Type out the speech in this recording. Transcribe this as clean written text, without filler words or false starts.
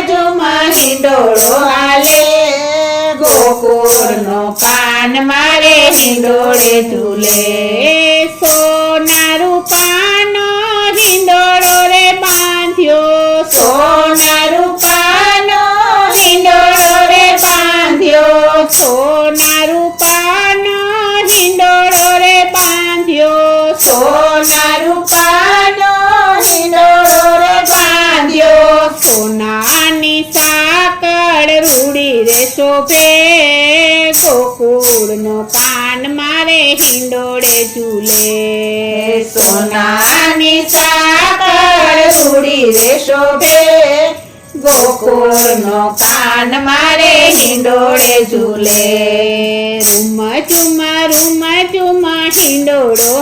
રૂમા હિંડોળો હાલે, ગોકુળનો પાન મારે હિંડોળે ઝૂલે. સોના રૂપાનો હિંડોળો રે બાંધ્યો, સોના રૂપાનો હિંડોળો રે બાંધ્યો, સોના રૂપાનો હિંડોળો રે બાંધ્યો, સોના રૂપાનો હિંડોળો રે બાંધ્યો. સોનાની સાકળ રૂડી રે શોભે, ગોકુળનો પાન મારે હિંડોળે ઝૂલે. સોનાની સાકળ રૂડી રે શોભે, ગોકુળનો પાન મારે હિંડોળે ઝૂલે. રૂમ ઝુમા હિંડોળો